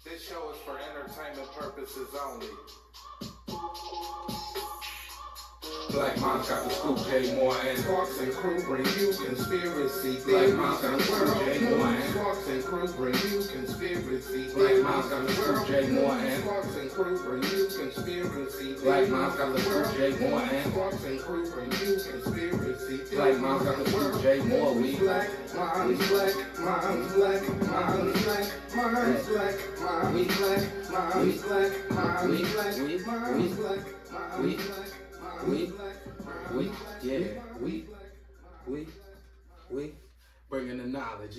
This show is for entertainment purposes only. BlackMinds got the scoop, J. Moore and Sparks and crew bring you conspiracy. BlackMinds got the scoop, J. Moore and Sparks and crew bring you conspiracy. BlackMinds got the scoop, J. Moore and Sparks and crew bring you conspiracy. BlackMinds got the scoop, J. Moore and Sparks and crew bring you conspiracy. BlackMinds got the scoop, J. Moore. We black, minds black, minds black, minds black, minds black, minds black, minds black, minds black, minds black, minds black. We bringing the knowledge,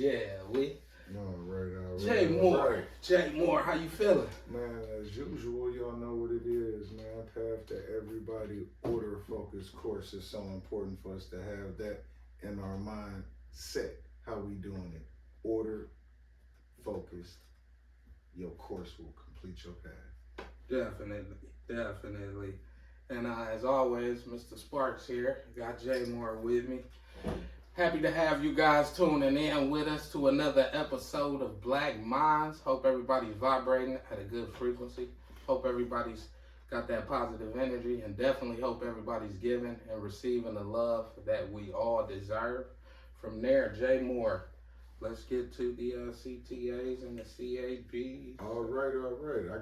we. All right. Jay Moore, how you feeling? Man, as usual, y'all know what it is, man. Path to everybody, order focused course is so important for us to have that in our mind set. How we doing it? Order focused. Your course will complete your path. Definitely. And as always, Mr. Sparks here. Got Jay Moore with me. Happy to have you guys tuning in with us to another episode of BlackMinds. Hope everybody's vibrating at a good frequency. Hope everybody's got that positive energy, and definitely hope everybody's giving and receiving the love that we all deserve. From there, Jay Moore, let's get to the CTAs and the CABs. All right. I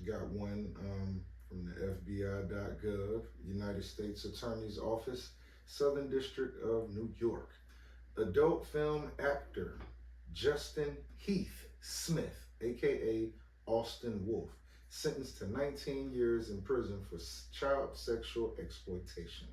got one from the FBI.gov, United States Attorney's Office, Southern District of New York. Adult film actor Justin Heath Smith, aka Austin Wolf, sentenced to 19 years in prison for child sexual exploitation.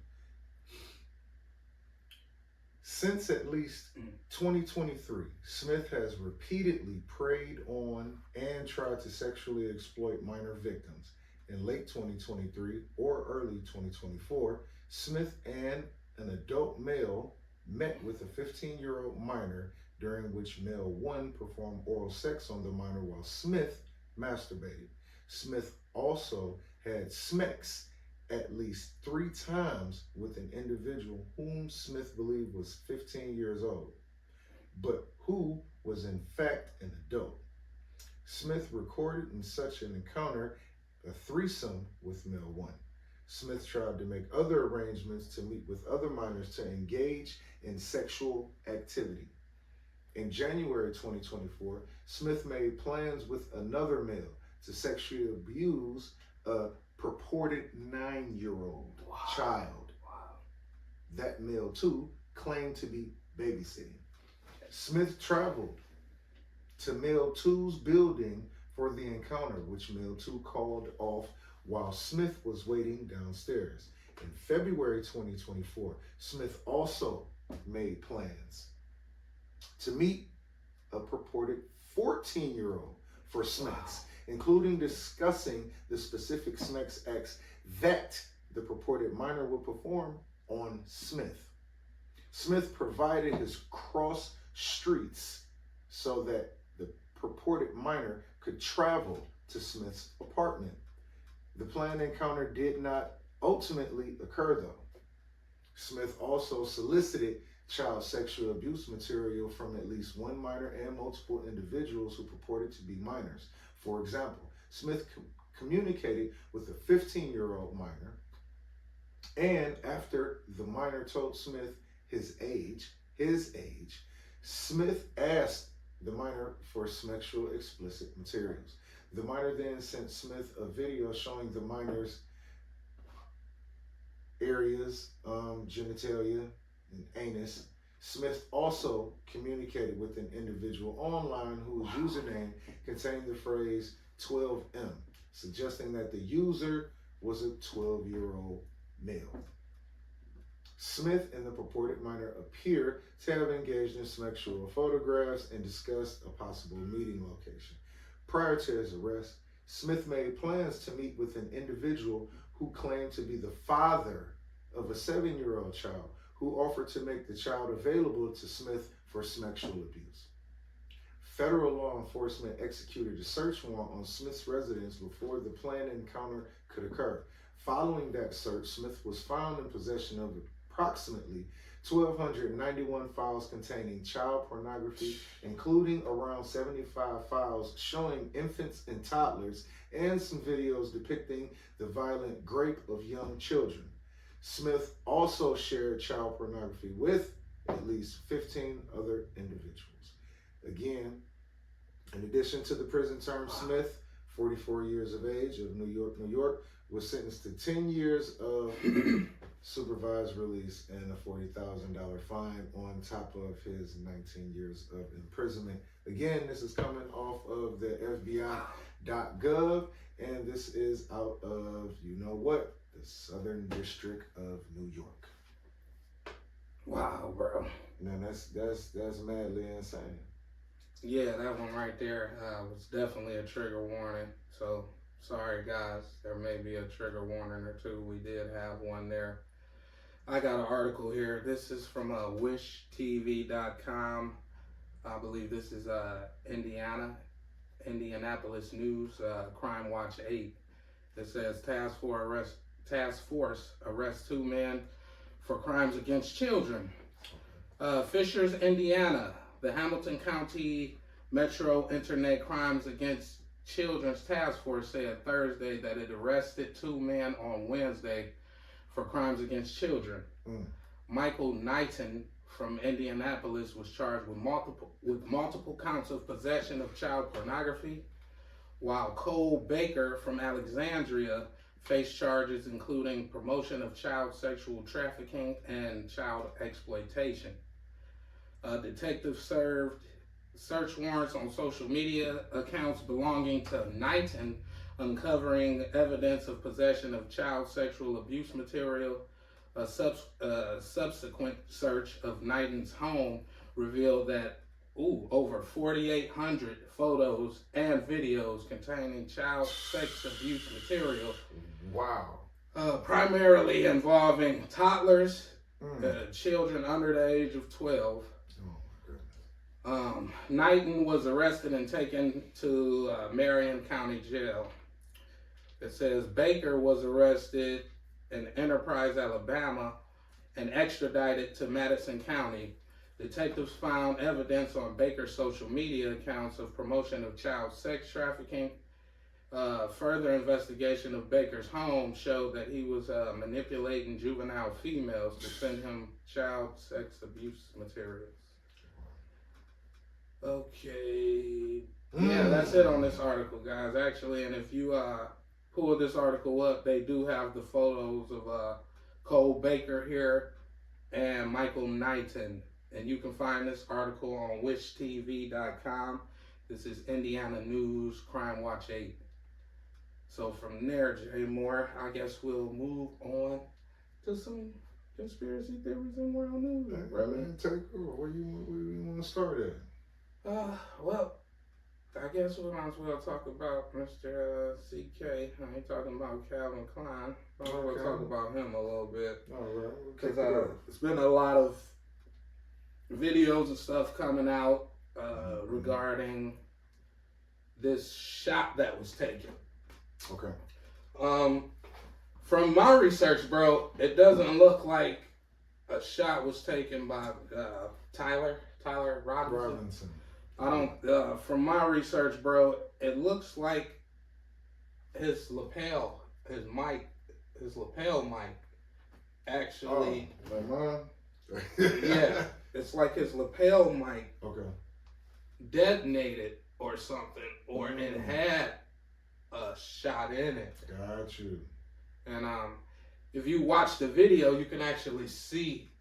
Since at least 2023, Smith has repeatedly preyed on and tried to sexually exploit minor victims. In late 2023 or early 2024, Smith and an adult male met with a 15-year-old minor, during which male 1 performed oral sex on the minor while Smith masturbated. Smith also had sex at least 3 times with an individual whom Smith believed was 15 years old, but who was in fact an adult. Smith recorded in such an encounter a threesome with male 1. Smith tried to make other arrangements to meet with other minors to engage in sexual activity. In January 2024, Smith made plans with another male to sexually abuse a purported 9-year-old child. That male, too, claimed to be babysitting. Smith traveled to male 2's building for the encounter, which male 2 called off while Smith was waiting downstairs. In February 2024, Smith also made plans to meet a purported 14-year-old for Smiths, including discussing the specific Smiths acts that the purported minor would perform on Smith. Smith provided his cross streets so that the purported minor could travel to Smith's apartment. The planned encounter did not ultimately occur, though. Smith also solicited child sexual abuse material from at least 1 minor and multiple individuals who purported to be minors. For example, Smith communicated with a 15-year-old minor, and after the minor told Smith his age, Smith asked the minor for sexual explicit materials. The minor then sent Smith a video showing the minor's areas, genitalia, and anus. Smith also communicated with an individual online whose username contained the phrase 12M, suggesting that the user was a 12-year-old male. Smith and the purported minor appear to have engaged in sexual photographs and discussed a possible meeting location. Prior to his arrest, Smith made plans to meet with an individual who claimed to be the father of a 7-year-old child, who offered to make the child available to Smith for sexual abuse. Federal law enforcement executed a search warrant on Smith's residence before the planned encounter could occur. Following that search, Smith was found in possession of approximately 1,291 files containing child pornography, including around 75 files showing infants and toddlers, and some videos depicting the violent rape of young children. Smith also shared child pornography with at least 15 other individuals. Again, in addition to the prison term, Smith, 44 years of age, of New York, was sentenced to 10 years of supervised release and a $40,000 fine on top of his 19 years of imprisonment. Again, this is coming off of the FBI.gov, and this is out of, you know what, the Southern District of New York. Wow, bro. Man, that's madly insane. Yeah, that one right there was definitely a trigger warning. So, sorry guys, there may be a trigger warning or two. We did have one there. I got an article here. This is from wishtv.com. I believe this is Indianapolis News, Crime Watch 8. It says task force arrests 2 men for crimes against children. Fishers, Indiana. The Hamilton County Metro Internet Crimes Against Children's Task Force said Thursday that it arrested 2 men on Wednesday for crimes against children. Michael Knighton from Indianapolis was charged with multiple counts of possession of child pornography, while Cole Baker from Alexandria faced charges including promotion of child sexual trafficking and child exploitation. Detectives served search warrants on social media accounts belonging to Knighton, uncovering evidence of possession of child sexual abuse material. A subsequent search of Knighton's home revealed that over 4,800 photos and videos containing child sex abuse material. Wow. Primarily involving toddlers, children under the age of 12. Knighton was arrested and taken to Marion County Jail. It says Baker was arrested in Enterprise, Alabama, and extradited to Madison County. Detectives found evidence on Baker's social media accounts of promotion of child sex trafficking. Further investigation of Baker's home showed that he was manipulating juvenile females to send him child sex abuse materials. Okay. Yeah, that's it on this article, guys, actually. And if you pull this article up, they do have the photos of Cole Baker here and Michael Knighton. And you can find this article on wishtv.com. This is Indiana News, Crime Watch 8. So from there, Jay Moore, I guess we'll move on to some conspiracy theories and world news. Take over. Where you want to start at? Well, I guess we might as well talk about Mr. CK. I ain't talking about Calvin Klein. But we'll talk about him a little bit. All right. Because there's been a lot of videos and stuff coming out regarding this shot that was taken. Okay. From my research, bro, it doesn't look like a shot was taken by Tyler Robinson. I don't. From my research, bro, it looks like his lapel mic, actually. Oh, like mine? Yeah, it's like his lapel mic. Okay. Detonated or something, or it had a shot in it. Got you. And if you watch the video, you can actually see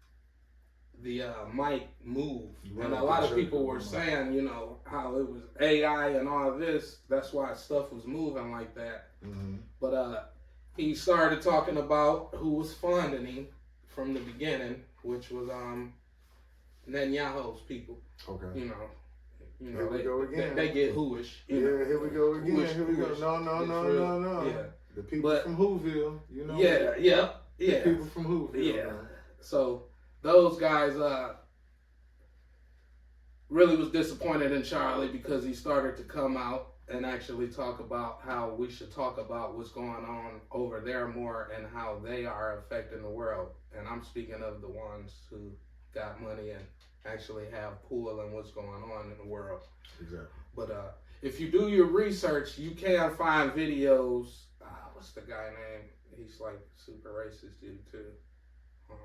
the mic move. Right. And a lot of people were saying, you know, how it was AI and all this. That's why stuff was moving like that. Mm-hmm. But he started talking about who was funding him from the beginning, which was Netanyahu's people. Okay. You know, here we go again. They get whoish. Here we go again. Whoish, here we go. No. Yeah. The people from Whoville, you know. Yeah. The people from Whoville. Yeah. Man. So those guys really was disappointed in Charlie because he started to come out and actually talk about how we should talk about what's going on over there more and how they are affecting the world. And I'm speaking of the ones who got money and actually have pull in what's going on in the world. Exactly. But if you do your research, you can find videos. What's the guy name? He's like super racist dude too. Great.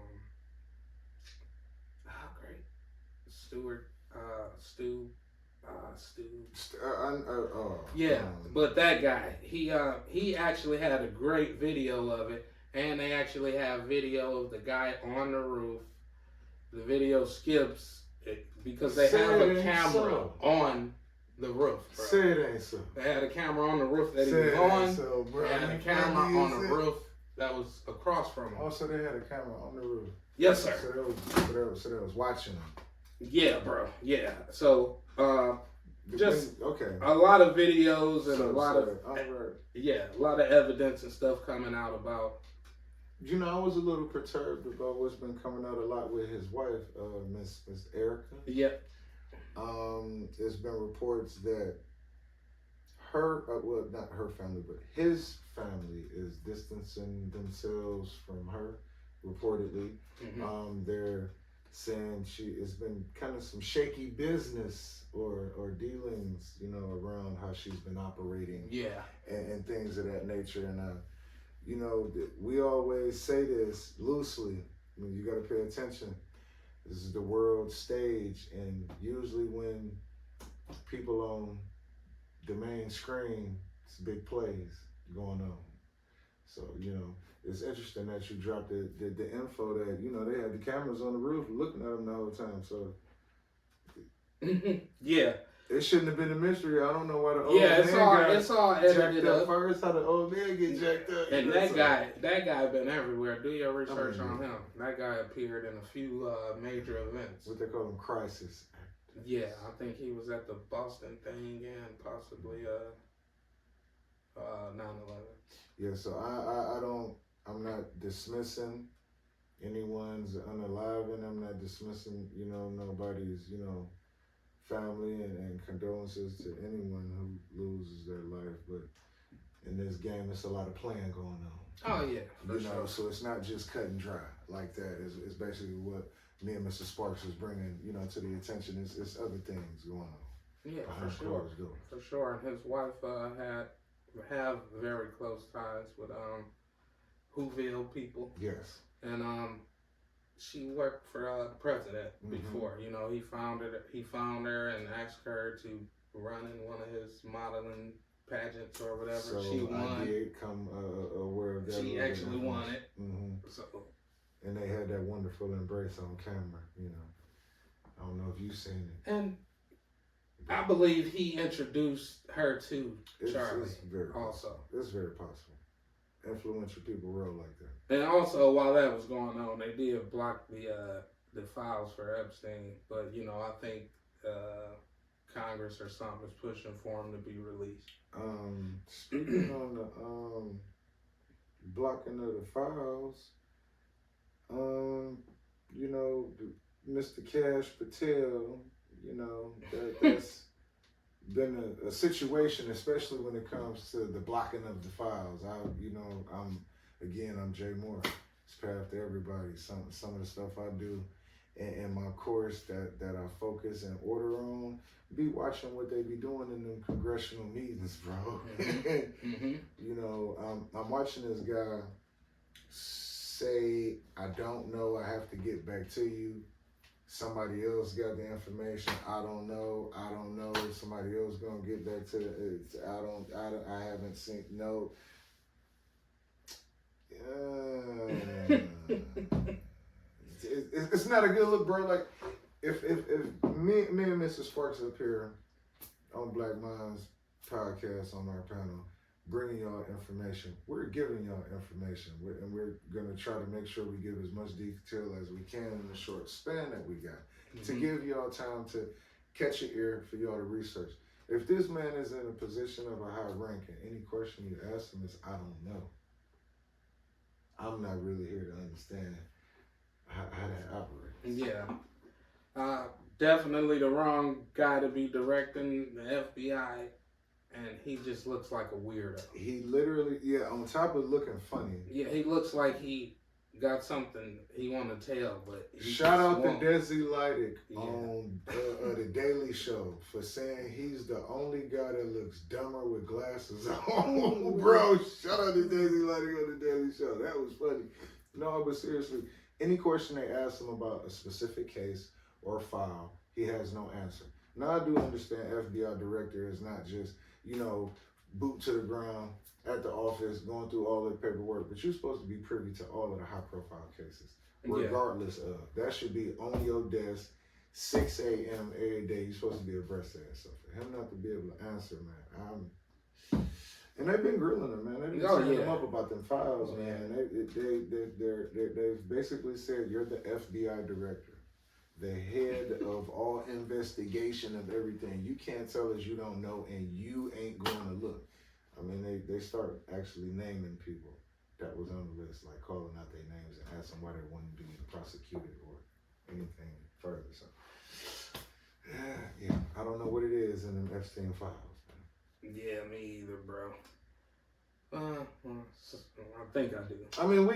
But that guy, he actually had a great video of it, and they actually have video of the guy on the roof. The video skips it because they have a camera on the roof, bro. Say it ain't so. They had a camera on the roof that he was on. So, bro. They had a camera on the roof that was across from him. Oh, so they had a camera on the roof. Yes, sir. So they was watching them. Yeah, bro. Yeah. So, just okay. A lot of videos and a lot of evidence and stuff coming out about. You know, I was a little perturbed about what's been coming out a lot with his wife, Miss Erica. Yep. There's been reports that her, well, not her family, but his family is distancing themselves from her, reportedly. Mm-hmm. They're saying it's been kind of some shaky business or dealings, you know, around how she's been operating. Yeah. And things of that nature. And, you know, we always say this loosely. I mean, you got to pay attention. This is the world stage, and usually when people on the main screen, it's big plays going on. So, you know, it's interesting that you dropped the info that, you know, they had the cameras on the roof looking at them the whole time. So, yeah. It shouldn't have been a mystery. I don't know why the old man it's all edited up. First, how the old man get jacked up. And that guy been everywhere. Do your research on him. That guy appeared in a few major events. What they call them, crisis. Yeah, I think he was at the Boston thing and possibly 9/11. Yeah, so I'm not dismissing anyone's unaliving. I'm not dismissing, you know, nobody's, you know, family and condolences to anyone who loses their life. But in this game, it's a lot of playing going on. Oh, yeah, for sure. So it's not just cut and dry like that. It's basically what me and Mr. Sparks was bringing, you know, to the attention. It's other things going on. Yeah, for sure. For sure. And his wife have very close ties with Whoville people. Yes. And she worked for the president before. You know, he found her and asked her to run in one of his modeling pageants or whatever. So she won. I did come aware of that. She actually won it. Mm-hmm. So, and they had that wonderful embrace on camera. You know, I don't know if you've seen it. And I believe he introduced her to Charlie. It's very possible. It's very possible. Influential people roll like that. And also, while that was going on, they did block the files for Epstein. But, you know, I think Congress or something is pushing for him to be released. Speaking on the blocking of the files, you know, Mr. KASH PATEL, you know, that's been a situation, especially when it comes to the blocking of the files. I'm Jay Moore. It's path to everybody. Some of the stuff I do in my course that I focus and order on, be watching what they be doing in them congressional meetings, bro. Mm-hmm. You know, I'm watching this guy say, I don't know, I have to get back to you. Somebody else got the information. I don't know. Somebody else gonna get back to it. I haven't seen. No. It's not a good look, bro. Like if me and Mr. Sparks up here on BlackMinds podcast on our panel, bringing y'all information. We're giving y'all information, and we're gonna try to make sure we give as much detail as we can in the short span that we got to give y'all time to catch your ear for y'all to research. If this man is in a position of a high rank, and any question you ask him is, I don't know. I'm not really here to understand how that operates. Yeah. Definitely the wrong guy to be directing the FBI. And he just looks like a weirdo. He literally, on top of looking funny. Yeah, he looks like he got something he want to tell, but shout out to Desi Lydic on the Daily Show for saying he's the only guy that looks dumber with glasses on. Bro, shout out to Desi Lydic on the Daily Show. That was funny. No, but seriously, any question they ask him about a specific case or file, he has no answer. Now, I do understand FBI director is not just, boot to the ground at the office, going through all the paperwork, but you're supposed to be privy to all of the high-profile cases, regardless of. That should be on your desk, 6 a.m. every day. You're supposed to be abreast of that. So for him not to be able to answer, man, and they've been grilling him, man. They've been setting him up about them files, man. They've basically said, you're the FBI director, the head of all investigation of everything. You can't tell us you don't know, and you ain't going to look. I mean, they start actually naming people that was on the list, like calling out their names and asking why they wanted to be prosecuted or anything further. So, yeah, I don't know what it is in them Epstein files. Yeah, me either, bro. I think I do. I mean,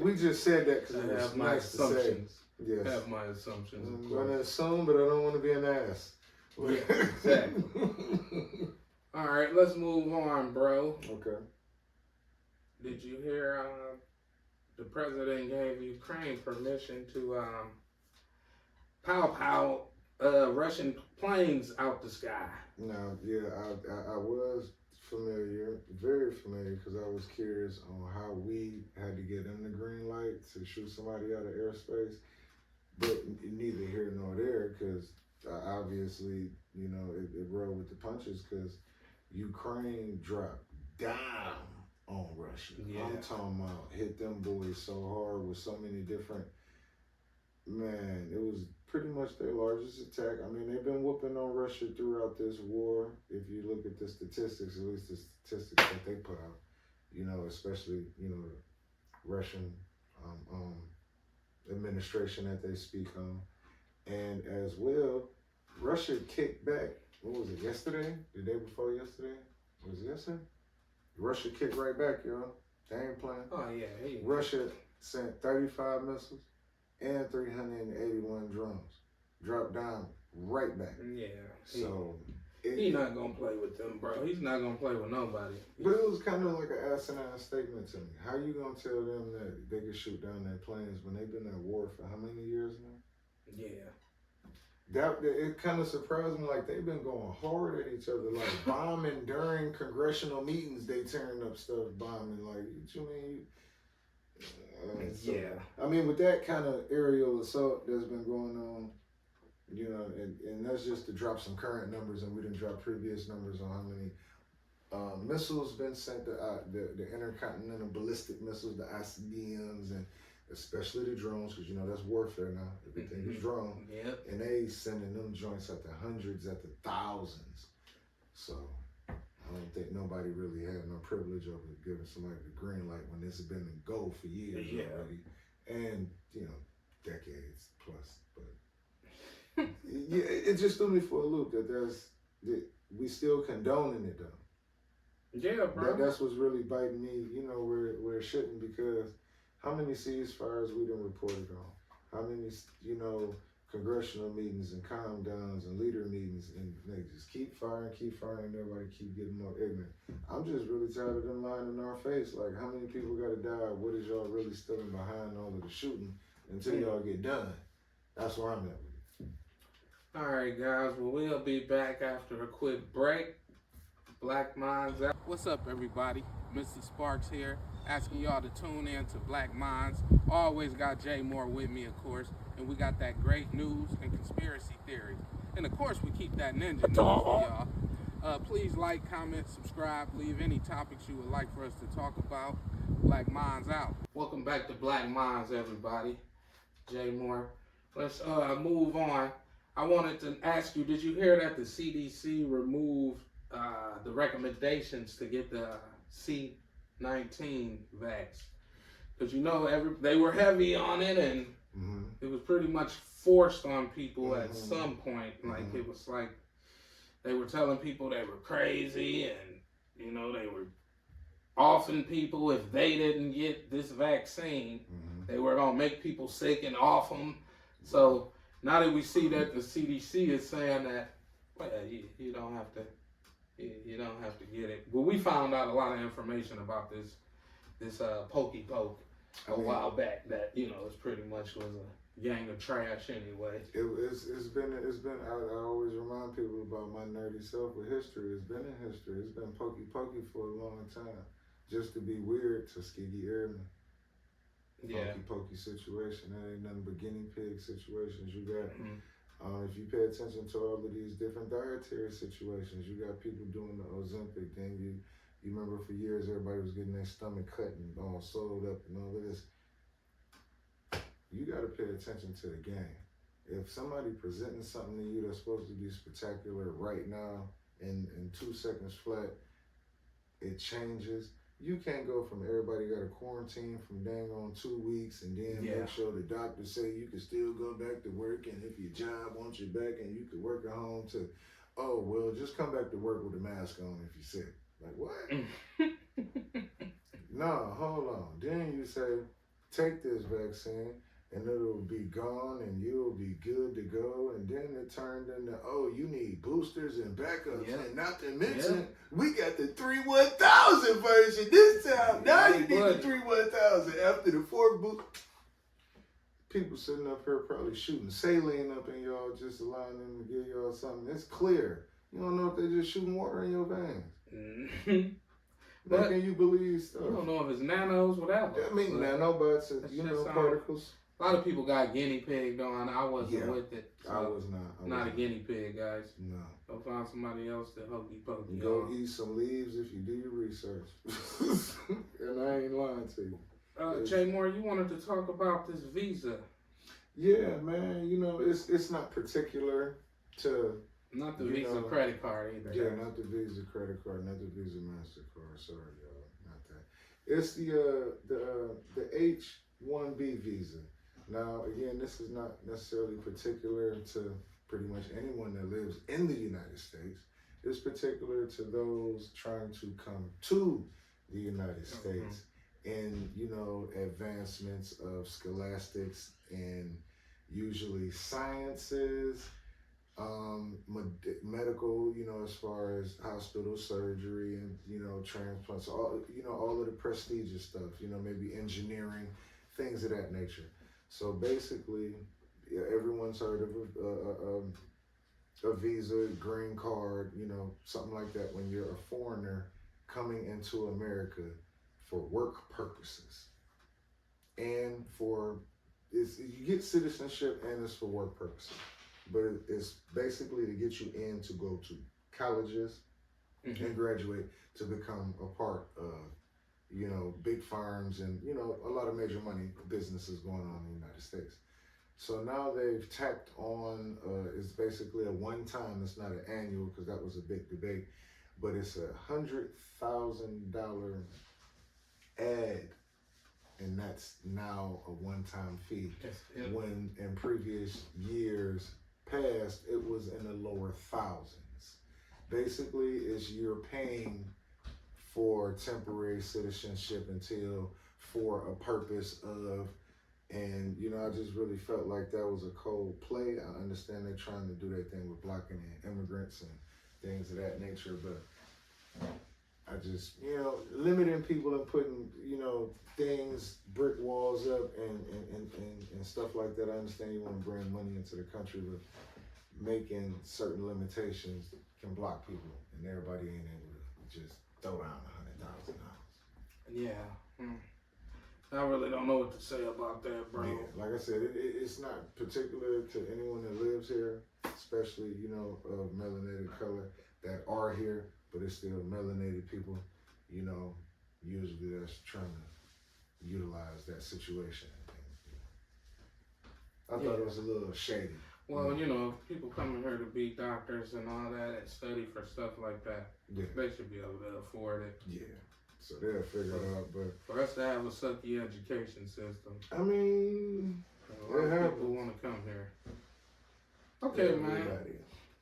we just said that because it was nice to say. Yes. I have my assumptions. I'm going to assume, but I don't want to be an ass. Yeah, exactly. All right, let's move on, bro. Okay. Did you hear the president gave Ukraine permission to pow Russian planes out the sky? No, yeah, I was familiar, very familiar, because I was curious on how we had to get in the green light to shoot somebody out of airspace. But neither here nor there, because obviously, it rolled with the punches, because Ukraine dropped down on Russia. Yeah. I'm talking about hit them boys so hard with so many different, man, it was pretty much their largest attack. I mean, they've been whooping on Russia throughout this war. If you look at the statistics, at least the statistics that they put out, especially, the Russian administration that they speak on. And as well, Russia kicked back. What was it, yesterday? The day before yesterday? Was it yesterday? Russia kicked right back, y'all. They ain't playing. Oh, yeah. Hey. Russia sent 35 missiles and 381 drones. Dropped down right back. Yeah. So he's not going to play with them, bro. He's not going to play with nobody. But it was kind of like an asinine statement to me. How you going to tell them that they can shoot down their planes when they've been at war for how many years now? Yeah. It kind of surprised me, like they've been going hard at each other, like bombing during congressional meetings. They tearing up stuff, bombing. Like, what you mean? Yeah. I mean, with that kind of aerial assault that's been going on, and that's just to drop some current numbers, and we didn't drop previous numbers on how many missiles been sent, the intercontinental ballistic missiles, the ICBMs, and especially the drones, because that's warfare now. Everything is drone. Yep. And they sending them joints at the hundreds, at the thousands. So I don't think nobody really had no privilege over giving somebody the green light when this has been in go for years already. And, decades plus. But yeah, it just threw me for a loop that we still condoning it though. Yeah, bro. That's what's really biting me, where it shouldn't, because how many ceasefires we done reported on? How many, congressional meetings and calm downs and leader meetings, and they just keep firing, and everybody keep getting more ignorant. I'm just really tired of them lying in our face. Like, how many people got to die? What is y'all really standing behind all of the shooting until y'all get done? That's where I'm at with it. All right, guys. Well, we'll be back after a quick break. BlackMinds out. What's up, everybody? Mr. Sparks here, asking y'all to tune in to BlackMinds. Always got Jay Moore with me, of course, and we got that great news and conspiracy theories. And of course, we keep that ninja news for y'all. Please like, comment, subscribe, leave any topics you would like for us to talk about. BlackMinds out. Welcome back to BlackMinds, everybody. Jay Moore. Let's move on. I wanted to ask you, did you hear that the CDC removed the recommendations to get the C-19 vax? Because they were heavy on it, and it was pretty much forced on people at some point. Like it was like they were telling people they were crazy, and they were offing people if they didn't get this vaccine. They were going to make people sick and off them. So now that we see that the CDC is saying that, well, you don't have to, you don't have to get it. But we found out a lot of information about this pokey poke a while back that, you know, it's pretty much was a gang of trash anyway. It's been. I always remind people about my nerdy self with history. It's been in history. It's been pokey for a long time, just to be weird. Tuskegee Airmen. Yeah. Pokey situation. That ain't nothing but guinea pig situations. You got, if you pay attention to all of these different dietary situations, you got people doing the Ozempic. Then you remember for years everybody was getting their stomach cut and all sewed up and all of this. You got to pay attention to the game. If somebody presenting something to you that's supposed to be spectacular right now in 2 seconds flat, it changes. You can't go from everybody got a quarantine from dang on 2 weeks and then make sure the doctor say you can still go back to work and if your job wants you back and you can work at home to, oh, well, just come back to work with a mask on if you're sick. Like, what? No, hold on. Then you say, take this vaccine and it'll be gone and you'll be good to go. And then it turned into, oh, you need boosters and backups. Yeah. And not to mention, we got the 3-1000 version this time. Now you need the 3-1000 after the 4th boost. People sitting up here probably shooting saline up in y'all, just allowing them to give y'all something. It's clear. You don't know if they're just shooting water in your veins. Making you believe stuff. You don't know if it's nanos, whatever. I mean, nanobots, particles. A lot of people got guinea pig on. I wasn't with it. So I was not. Not a guinea pig, guys. No. Go find somebody else to hokey pokey. Go eat some leaves if you do your research. And I ain't lying to you. Jay Moore, you wanted to talk about this visa. Yeah, man. You know, it's not particular to... Not the Visa credit card either. Yeah, not the Visa credit card, not the Visa MasterCard. Sorry, y'all, not that. It's the H-1B visa. Now, again, this is not necessarily particular to pretty much anyone that lives in the United States. It's particular to those trying to come to the United States in, you know, advancements of scholastics and usually sciences, medical, you know, as far as hospital surgery and, you know, transplants, all of the prestigious stuff, you know, maybe engineering, things of that nature. So basically, everyone's heard of a visa, green card, you know, something like that when you're a foreigner coming into America for work purposes. And you get citizenship and it's for work purposes. But it's basically to get you in to go to colleges and graduate to become a part of, you know, big firms and, you know, a lot of major money businesses going on in the United States. So now they've tacked on, it's basically a one-time, it's not an annual because that was a big debate, but it's $100,000 ad. And that's now a one-time fee. When in previous years past, it was in the lower thousands. Basically, it's you're paying for temporary citizenship for a purpose of, and you know, I just really felt like that was a cold play. I understand they're trying to do their thing with blocking immigrants and things of that nature, but I just, you know, limiting people and putting, you know, things, brick walls up and stuff like that. I understand you want to bring money into the country, but making certain limitations can block people, and everybody ain't able to just throw down $100,000. Yeah. I really don't know what to say about that, bro. Yeah, like I said, it's not particular to anyone that lives here, especially, you know, of melanated color that are here, but it's still melanated people, you know, usually that's trying to utilize that situation. I thought it was a little shady. Well, you know, people coming here to be doctors and all that and study for stuff like that, they should be able to afford it. Yeah. So they'll figure it out, but for us to have a sucky education system, I mean, a lot of people want to come here. Okay, man.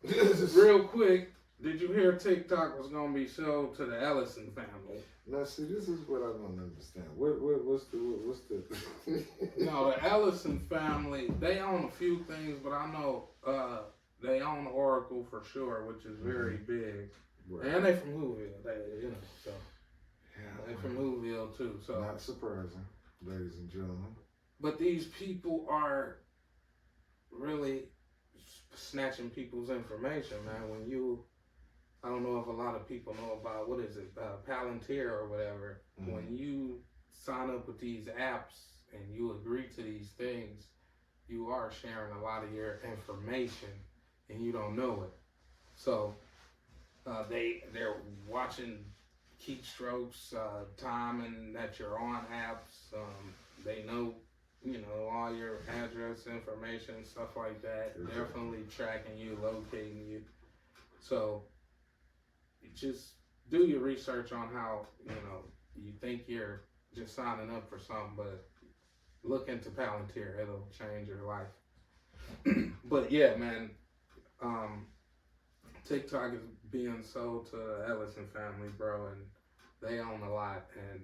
Real Real quick, Did you hear TikTok was gonna be sold to the Ellison family? Now, see, this is what I don't understand. What's the? No, the Ellison family, they own a few things, but I know they own Oracle for sure, which is very big. Right. And they from Whoville, so Yeah, they from Whoville too. So not surprising, ladies and gentlemen. but these people are really snatching people's information, man. When you, I don't know if a lot of people know about, what is it, Palantir or whatever. Mm-hmm. When you sign up with these apps and you agree to these things, you are sharing a lot of your information and you don't know it. So they're watching keystrokes, timing that you're on apps. They know, all your address information, stuff like that. Definitely tracking you, locating you. So just do your research on how, you think you're just signing up for something, but look into Palantir. It'll change your life. But yeah, man, TikTok is being sold to the Ellison family, bro, and they own a lot, and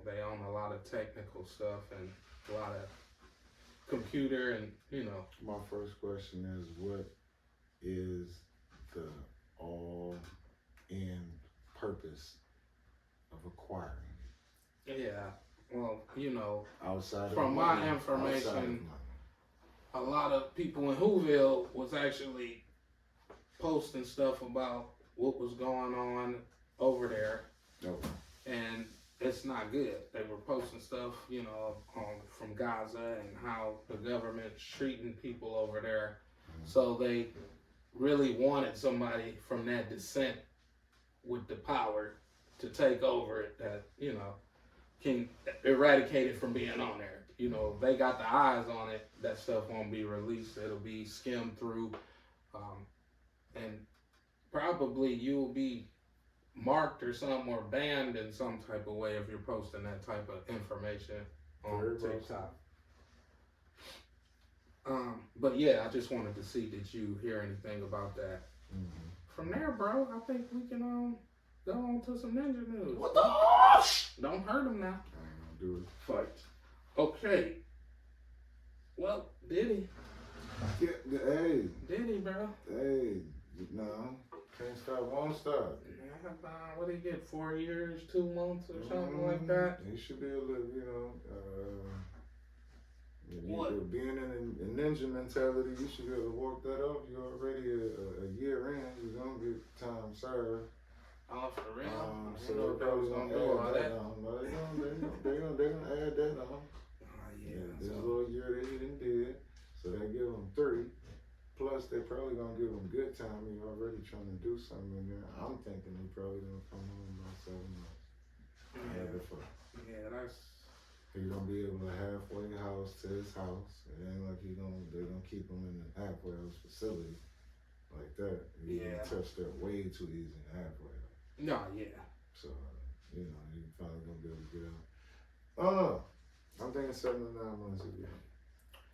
they own a lot of technical stuff and a lot of computer and My first question is, what is the all-in purpose of acquiring it? Yeah, well, Outside from of my money, information, outside of money. a lot of people in Whoville was actually posting stuff about what was going on over there, and it's not good. They were posting stuff, from Gaza and how the government's treating people over there. So they really wanted somebody from that descent with the power to take over it that, can eradicate it from being on there. They got the eyes on it, that stuff won't be released. It'll be skimmed through. And probably you'll be marked or something or banned in some type of way if you're posting that type of information on TikTok. But yeah, I just wanted to see, did you hear anything about that? Mm-hmm. From there, bro, I think we can go on to some ninja news. What the? Don't hurt him now. I ain't gonna do it. Fight. Okay. Well, Diddy. Yeah, hey. Diddy, bro. Hey, no. Can't stop, won't stop. What did he get, 4 years, 2 months or something like that? He should be able to, What? being in a ninja mentality, you should be able to walk that off. You're already a year in, you're going to get time served. Oh, for real? So they're probably going to add that on. No, they're going to add that on. This little year that he didn't did, so they give him 3. Plus, they probably going to give him good time. You're already trying to do something in there. I'm thinking they probably going to come home about 7 months. Yeah, that's... He's gonna be able to halfway house to his house. It ain't like they're gonna keep him in the halfway house facility like that. He's gonna touch that way too easy in halfway house. No, yeah. So, he's probably gonna be able to get out. Oh, I'm thinking 7 to 9 months again.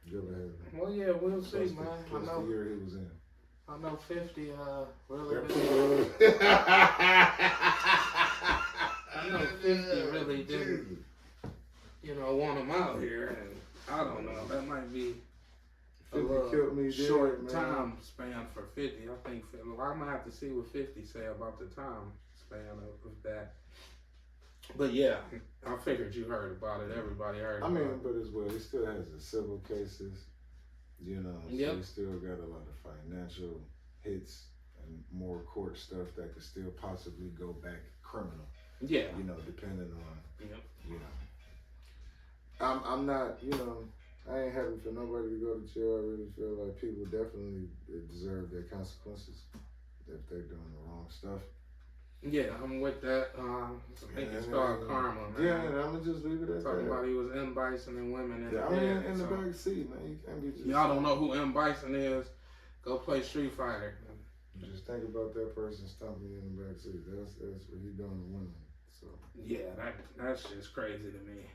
Good ahead. Well, yeah, we'll see, man. Plus the year he was in. I know 50 really did. I know 50 really didn't. Want him out here, and I don't know. That might be a little short time span for 50. I think I'm gonna have to see what 50 say about the time span of that. But yeah, I figured you heard about it. Everybody heard about it. But as well, he still has the civil cases. So he still got a lot of financial hits and more court stuff that could still possibly go back criminal. Yeah. Depending on. I'm not, I ain't happy for nobody to go to jail. I really feel like people definitely deserve their consequences if they're doing the wrong stuff. Yeah, I'm with that. I think it's called karma, man. Yeah, and I'm going to just leave it at that. Talking about he was M. Bison and women in the bed. In the back seat, man. You can't be just... Y'all don't know who M. Bison is, go play Street Fighter. Just think about that person stomping you in the back seat. That's what he's doing to women. So. Yeah, that's just crazy to me.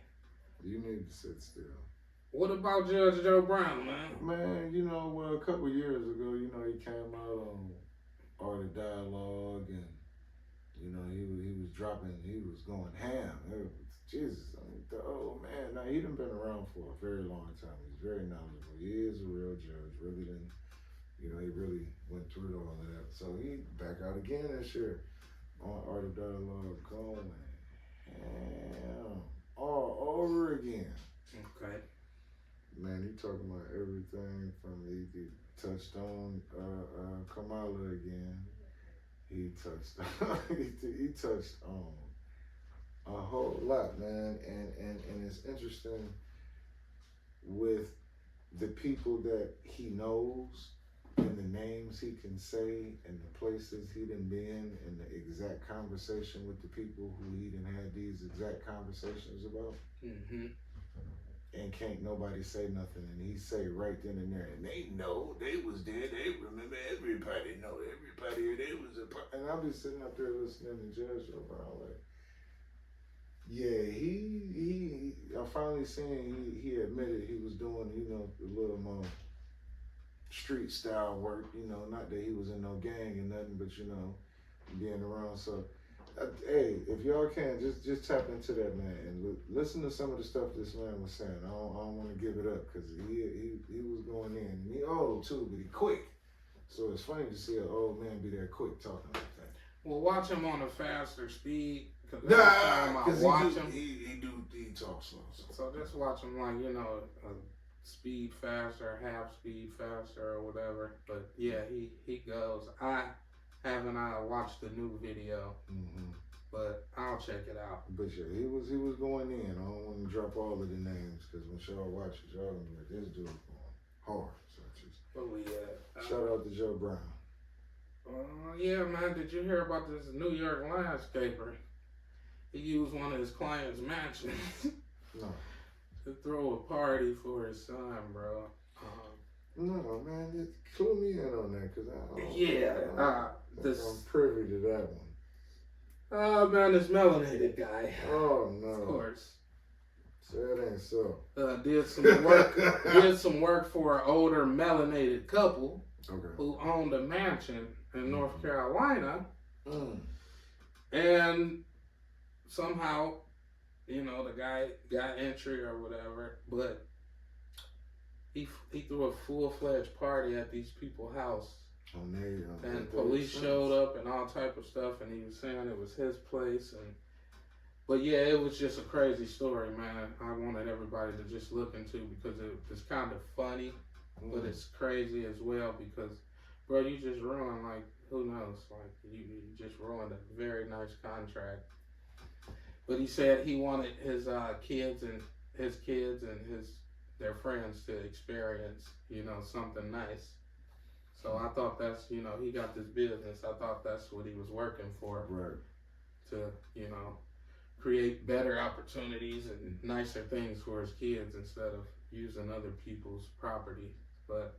You need to sit still. What about Judge Joe Brown, man? Man, a couple years ago, he came out Art of Dialogue, and you know he was going ham. It was, Jesus, I mean, the old man. Now he done been around for a very long time. He's very knowledgeable. He is a real judge. Really didn't, you know, he really went through all of that. So he back out again this year on Art of Dialogue, going ham all over again. Okay. Man, he talking about everything from he touched on Kamala again. He touched he touched on a whole lot, man, and it's interesting with the people that he knows and the names he can say and the places he done been and the exact conversation with the people who he done had these exact conversations about. Mm-hmm. And can't nobody say nothing, and he say right then and there, and they know, they was there, they remember, everybody know, everybody, they was a part. And I'll be sitting up there listening to Judge Brown like, yeah, he I finally seen he admitted he was doing, you know, a little more street style work, you know, not that he was in no gang or nothing, but you know, being around. So hey, if y'all can, just tap into that, man, and listen to some of the stuff this man was saying. I don't want to give it up because he was going in, and he old too, but he quick. So it's funny to see an old man be that quick talking like that. Well, watch him on a faster speed. Cause he talks slow. So just watch him like, you know, speed faster, half speed faster, or whatever. But yeah, he goes. I haven't watched the new video, but I'll check it out. But yeah, he was going in. I don't want to drop all of the names because when y'all watch it, y'all gonna be like, this dude going hard. So just shout out to Joe Brown. Yeah, man. Did you hear about this New York landscaper? He used one of his clients' mansions to throw a party for his son, bro. No, man, just clue me in on that because I'm privy to that one. Oh, man, this melanated guy. Oh, no. Of course. So that ain't so. Did some work for an older melanated couple who owned a mansion in North Carolina. And somehow, you know, the guy got entry or whatever, but he threw a full-fledged party at these people's house. And police showed up and all type of stuff, and he was saying it was his place. But yeah, it was just a crazy story, man. I wanted everybody to just look into because it's kind of funny, but it's crazy as well because, bro, you just ruined, like, who knows? Like, you just ruined a very nice contract. But he said he wanted his kids and their friends to experience, you know, something nice. So I thought that's, you know, he got this business. I thought that's what he was working for. Right. To, you know, create better opportunities and nicer things for his kids instead of using other people's property. But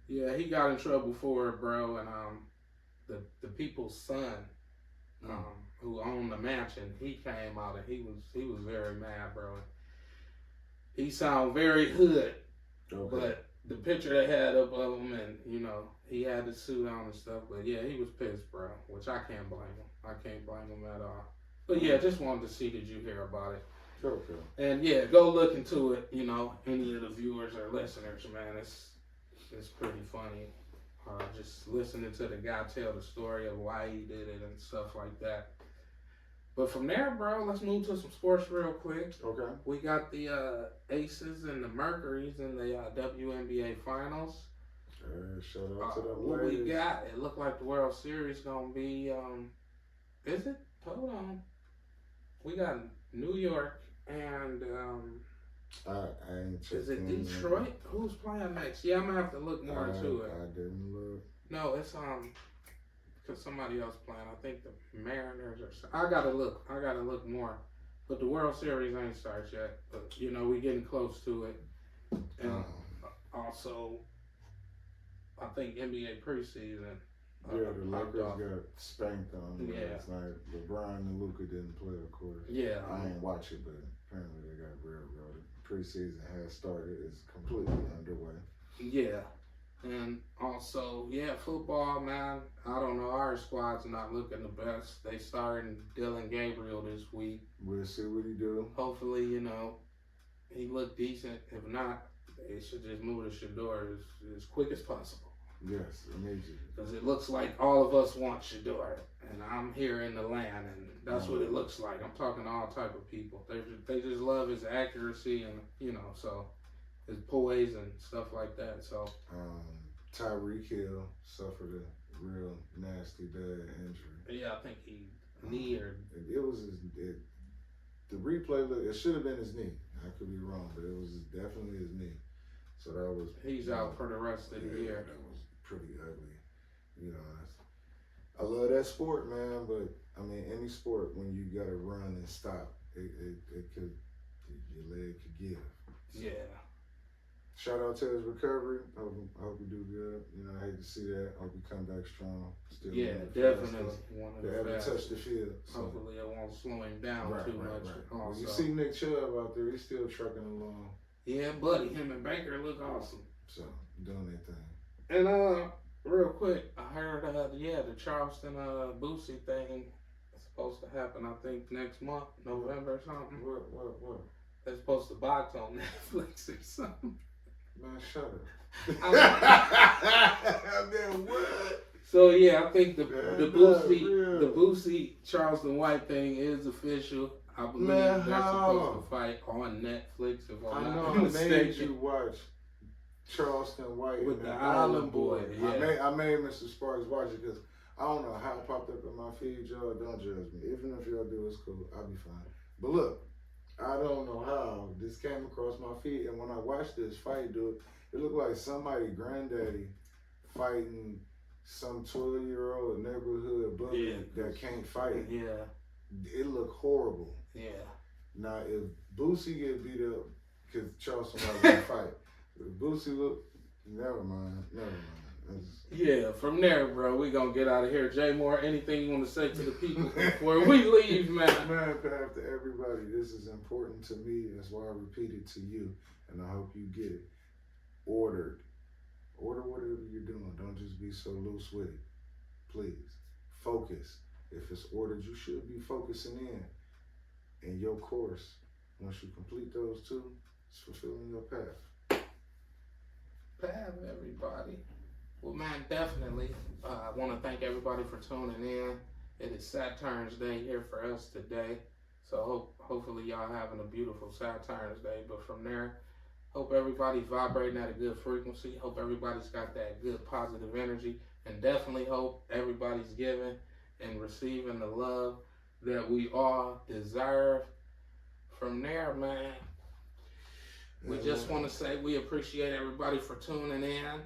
yeah, he got in trouble for it, bro. And the people's son, who owned the mansion, he came out and he was very mad, bro. He sound very hood, but the picture they had up of him, and you know, he had the suit on and stuff. But yeah, he was pissed, bro. Which I can't blame him. I can't blame him at all. But yeah, just wanted to see, did you hear about it? Okay. And yeah, go look into it. You know, any of the viewers or listeners, man, it's pretty funny. Just listening to the guy tell the story of why he did it and stuff like that. But from there, bro, let's move to some sports real quick. Okay. We got the Aces and the Mercuries in the WNBA Finals. Shout out to them what ladies. we got? It looked like the World Series gonna be. Is it? Hold on. We got New York and. I ain't checking. Is it Detroit? Who's playing next? Yeah, I'm gonna have to look more into it. I didn't look. No, it's because somebody else playing. I think the Mariners or something. I gotta look more. But the World Series ain't started yet. But you know, we getting close to it. And also, I think NBA preseason. Yeah, the Lakers got spanked on last night. LeBron and Luka didn't play, of course. Yeah. I ain't watch it, but apparently they got railroaded. Preseason has started. It's completely underway. Yeah. And also, yeah, football, man. I don't know. Our squad's not looking the best. They starting Dylan Gabriel this week. We'll see what he do. Hopefully, you know, he looked decent. If not, they should just move to Shador as quick as possible. Yes, immediately. Because it looks like all of us want Shador. And I'm here in the land, and that's what it looks like. I'm talking to all type of people. They just love his accuracy and, you know, so his poise and stuff like that. So Tyreek Hill suffered a real nasty bad injury. yeah, I think he knee or It was the replay look. It should have been his knee. I could be wrong, but it was definitely his knee. So that was. he's out for the rest of the year. That was pretty ugly. You know, I love that sport, man. But I mean, any sport when you gotta run and stop, it could your leg could give. Yeah. Shout out to his recovery. I hope you do good. You know, I hate to see that. I hope you come back strong. Still Yeah, one of the definitely fastest one of to the ever fastest. touch the field. So. Hopefully it won't slow him down too much. When Also. you see Nick Chubb out there, he's still trucking along. Yeah, buddy, him and Baker look awesome. So, doing their thing. And real quick, I heard the Charleston Boosie thing is supposed to happen, I think, next month, November or something. What? They're supposed to box on Netflix or something. Man, shut up. I Man, what? So yeah, I think the That's Boosie not real. Charleston White thing is official. I believe Man, they're how? supposed to fight on Netflix. If I I'm know not I made mistaken. you watch Charleston White With and the Island Boy. yeah. I made Mr. Sparks watch it because I don't know how it popped up in my feed, y'all. Don't judge me. Even if y'all do, it's cool. I'll be fine. But look, I don't know how this came across my feed, and when I watched this fight, dude, it looked like somebody granddaddy fighting some 12-year-old neighborhood bully that can't fight. Yeah, It looked horrible. yeah. Now, if Boosie get beat up, because Charleston White gonna fight. If Boosie look, never mind. Yeah, from there, bro, we gonna get out of here. Jay Moore, anything you want to say to the people before we leave, man? Man, Pat, to everybody, this is important to me. That's why I repeat it to you, and I hope you get it. Order whatever you're doing. Don't just be so loose with it. Please, focus. If it's ordered, you should be focusing in your course. Once you complete those two, it's fulfilling your path. Everybody. Well, man, definitely. I want to thank everybody for tuning in. It is Saturn's Day here for us today. So hopefully y'all having a beautiful Saturn's Day. But from there, hope everybody's vibrating at a good frequency. Hope everybody's got that good positive energy. And definitely hope everybody's giving and receiving the love that we all deserve. From there, man, we just want to say we appreciate everybody for tuning in.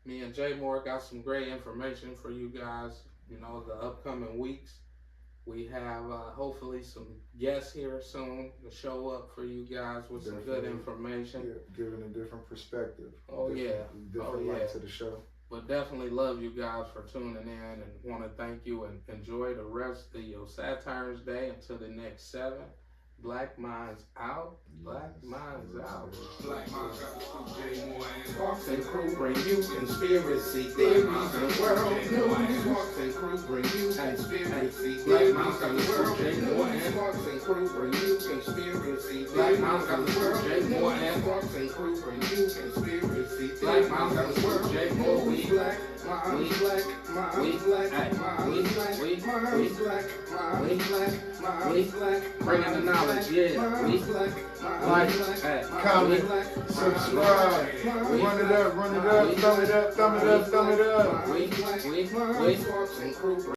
Me and Jay Moore got some great information for you guys. You know, the upcoming weeks. We have hopefully some guests here soon to show up for you guys with some good information. Yeah, giving a different perspective. Different light to the show. But definitely love you guys for tuning in and want to thank you and enjoy the rest of your Saturn's Day until the next 7. BlackMinds out. BlackMinds out. BlackMinds got the scoop, J Moore and Sparks and crew bring you conspiracy theories. The world news. Sparks and crew bring you conspiracy theories. BlackMinds got the scoop, J Moore and Sparks and crew bring you conspiracy theories. BlackMinds got the scoop, J Moore and Sparks and crew bring you conspiracy theories. BlackMinds got the scoop, J Moore. We black, we black, we black, we black, bringing the knowledge, yeah. We Like, comment, subscribe, run it up, thumb it up. we